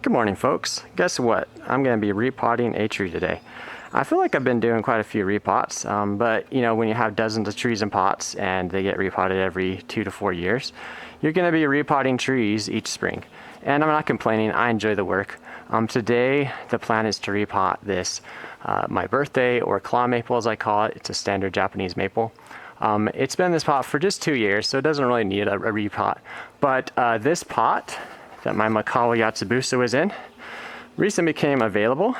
Good morning, folks. Guess what? I'm going to be repotting a tree today. I feel like I've been doing quite a few repots, but you know, when you have dozens of trees in pots and they get repotted every 2 to 4 years, you're going to be repotting trees each spring. And I'm not complaining, I enjoy the work. Today, the plan is to repot this, my birthday or claw maple as I call it. It's a standard Japanese maple. It's been in this pot for just 2 years, so it doesn't really need a repot. But this pot that my Makawa Yatsubusa was in recently became available,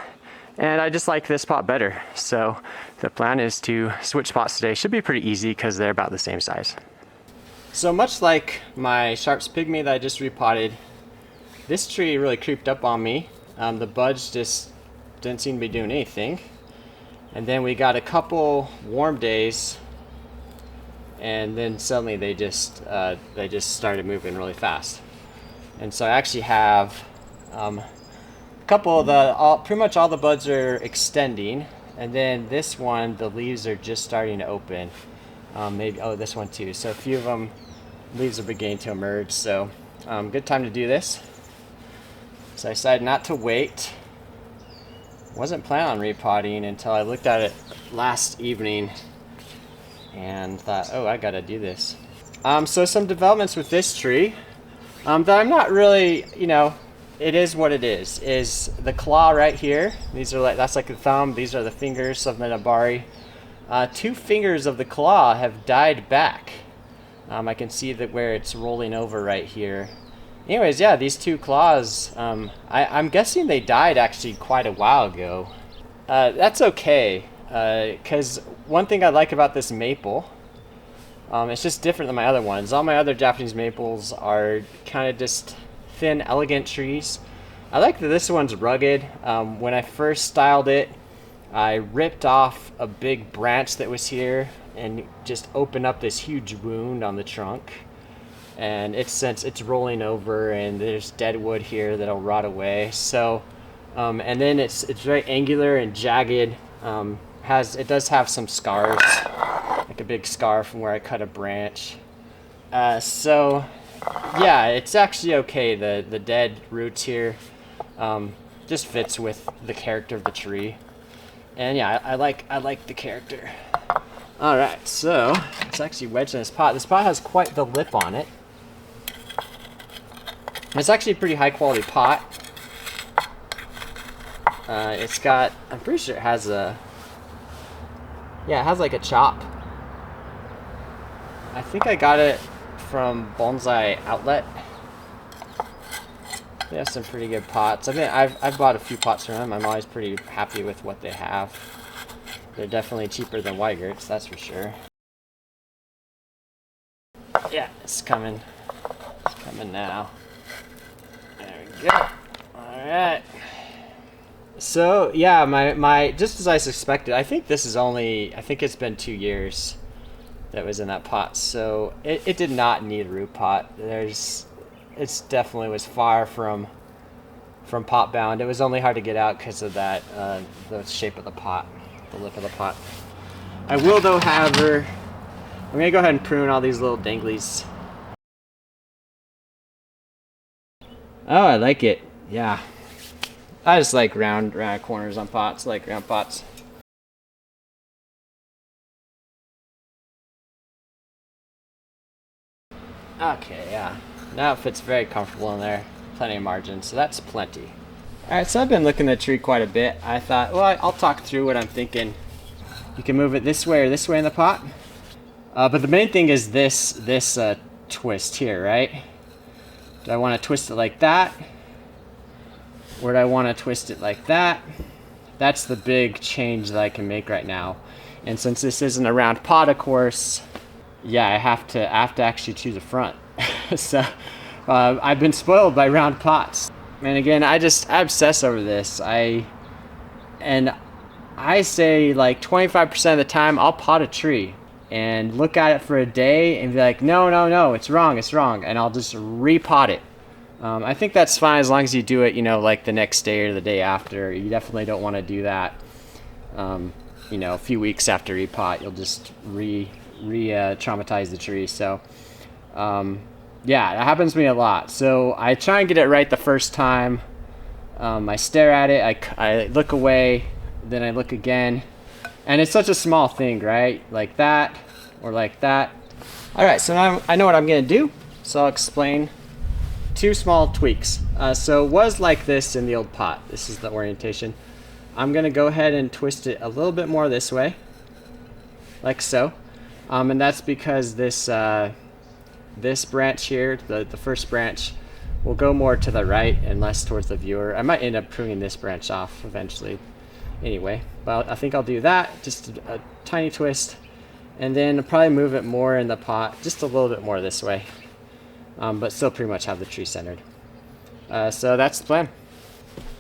and I just like this pot better. So the plan is to switch pots today. Should be pretty easy because they're about the same size. So much like my Sharps Pygmy that I just repotted, this tree really creeped up on me. The buds just didn't seem to be doing anything. And then we got a couple warm days, and then suddenly they just started moving really fast. And so I actually have a couple of pretty much all the buds are extending, and then this one, the leaves are just starting to open. Maybe, oh, this one too. So a few of them, leaves are beginning to emerge. So good time to do this. So I decided not to wait. Wasn't planning on repotting until I looked at it last evening and thought, oh, I gotta do this. So some developments with this tree that I'm not really, you know, it is what it is the claw right here. These are that's like the thumb. These are the fingers of Minabari. 2 fingers of the claw have died back. I can see that where it's rolling over right here. Anyways, yeah, these 2 claws, I'm guessing they died actually quite a while ago. That's okay, because one thing I like about this maple, it's just different than my other ones. All my other Japanese maples are kind of just thin, elegant trees. I like that this one's rugged. When I first styled it, I ripped off a big branch that was here and just opened up this huge wound on the trunk. And since it's rolling over, and there's dead wood here that'll rot away. So, and then it's very angular and jagged. It does have some scars, like a big scar from where I cut a branch. So, yeah, it's actually okay. The dead roots here just fits with the character of the tree. And yeah, I like the character. All right, so it's actually wedged in this pot. This pot has quite the lip on it. It's actually a pretty high quality pot. It's got, I'm pretty sure it has it has like a chop. I think I got it from Bonsai Outlet. They have some pretty good pots. I mean, I've bought a few pots from them. I'm always pretty happy with what they have. They're definitely cheaper than Weigert's, that's for sure. Yeah, it's coming. It's coming now. There we go. Alright. So, yeah, my just as I suspected, I think it's been 2 years that was in that pot. So, it did not need a root pot. It definitely was far from pot bound. It was only hard to get out because of that, the shape of the pot, the lip of the pot. I will, though, however, I'm going to go ahead and prune all these little danglies. Oh, I like it. Yeah. I just like round corners on pots, like round pots. Okay, yeah. Now it fits very comfortable in there. Plenty of margin, so that's plenty. Alright, so I've been looking at the tree quite a bit. I thought, well, I'll talk through what I'm thinking. You can move it this way or this way in the pot. But the main thing is this twist here, right? Do I want to twist it like that? Or do I want to twist it like that? That's the big change that I can make right now. And since this isn't a round pot, of course, yeah, I have to actually choose a front. So I've been spoiled by round pots. And again, I obsess over this. I say like 25% of the time I'll pot a tree and look at it for a day and be like, no, it's wrong. And I'll just repot it. I think that's fine as long as you do it, you know, like the next day or the day after. You definitely don't want to do that, you know, a few weeks after repot. You'll just traumatize the tree. So, yeah, it happens to me a lot. So I try and get it right the first time. I stare at it, I look away, then I look again, and it's such a small thing, right? Like that, or like that. All right, so now I know what I'm gonna do, so I'll explain 2 small tweaks. So it was like this in the old pot. This is the orientation. I'm gonna go ahead and twist it a little bit more this way, like so. And that's because this this branch here, the first branch, will go more to the right and less towards the viewer. I might end up pruning this branch off eventually anyway, but I think I'll do that, just a tiny twist, and then I'll probably move it more in the pot, just a little bit more this way, but still pretty much have the tree centered. So that's the plan.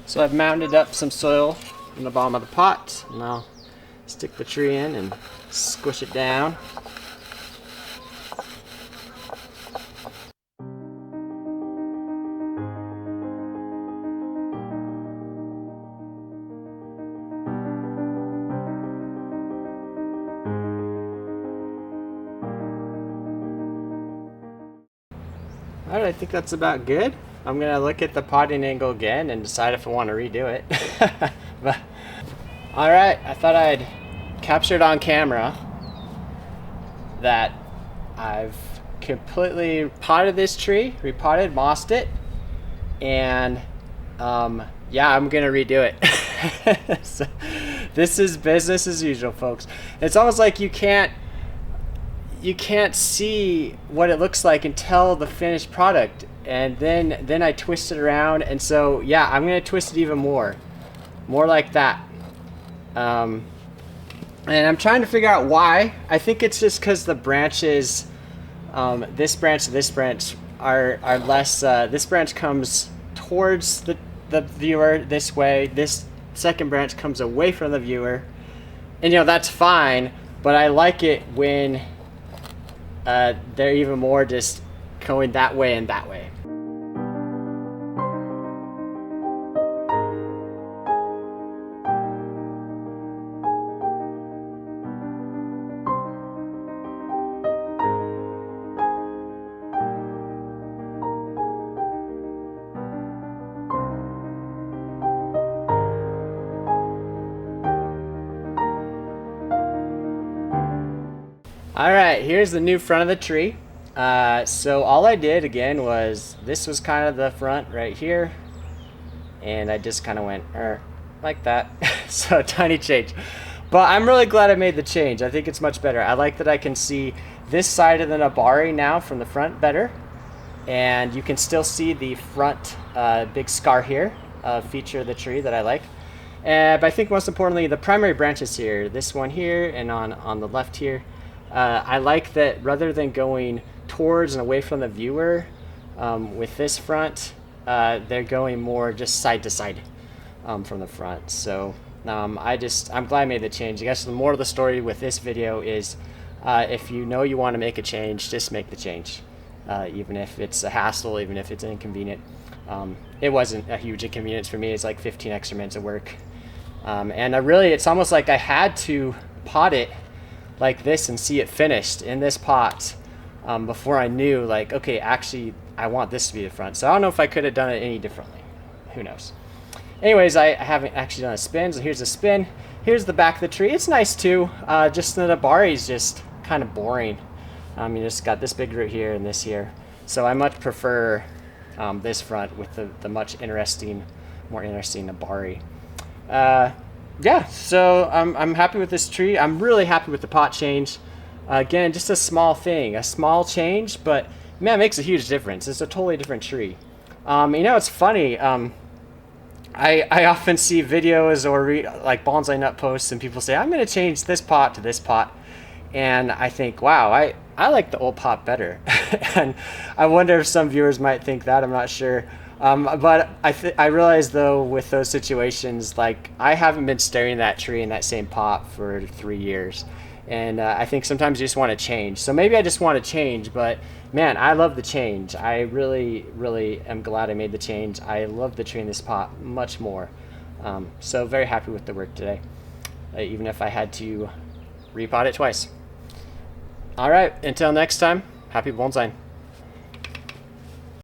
So I've mounted up some soil in the bottom of the pot, and I'll stick the tree in and squish it down. Alright, I think that's about good. I'm gonna look at the potting angle again and decide if I want to redo it. But, alright, I thought I'd capture it on camera that I've completely potted this tree, repotted, mossed it, and yeah, I'm gonna redo it. So, this is business as usual, folks. It's almost like you can't see what it looks like until the finished product, and then I twist it around, and so yeah, I'm gonna twist it even more like that. And I'm trying to figure out why. I think it's just because the branches, this branch and this branch are less, this branch comes towards the viewer this way, this second branch comes away from the viewer, and you know, that's fine, but I like it when they're even more just going that way and that way. All right, here's the new front of the tree. So all I did again was, this was kind of the front right here, and I just kind of went like that. So a tiny change, but I'm really glad I made the change. I think it's much better. I like that I can see this side of the nabari now from the front better, and you can still see the front big scar here, feature of the tree that I like. But I think most importantly, the primary branches here, this one here and on the left here, I like that rather than going towards and away from the viewer with this front, they're going more just side to side from the front. So I'm glad I made the change. I guess the more of the story with this video is, if you know you want to make a change, just make the change. Even if it's a hassle, even if it's inconvenient. It wasn't a huge inconvenience for me. It's like 15 extra minutes of work. And it's almost like I had to pot it like this and see it finished in this pot before I knew, like, okay, actually I want this to be the front. So I don't know if I could have done it any differently. Who knows? Anyways, I haven't actually done a spin, so here's a spin. Here's the back of the tree. It's nice too. Just the nabari is just kind of boring. You just got this big root here and this here. So I much prefer this front with the much more interesting nabari. Yeah, so I'm happy with this tree. I'm really happy with the pot change. Again, just a small thing, a small change, but man, it makes a huge difference. It's a totally different tree. You know, it's funny. I often see videos or like bonsai nut posts, and people say, I'm going to change this pot to this pot. And I think, wow, I like the old pot better. And I wonder if some viewers might think that. I'm not sure. But I realize though, with those situations, like, I haven't been staring at that tree in that same pot for 3 years. And I think sometimes you just want to change. So maybe I just want to change, but man, I love the change. I really, really am glad I made the change. I love the tree in this pot much more. So very happy with the work today, even if I had to repot it twice. All right, until next time, happy bonsai.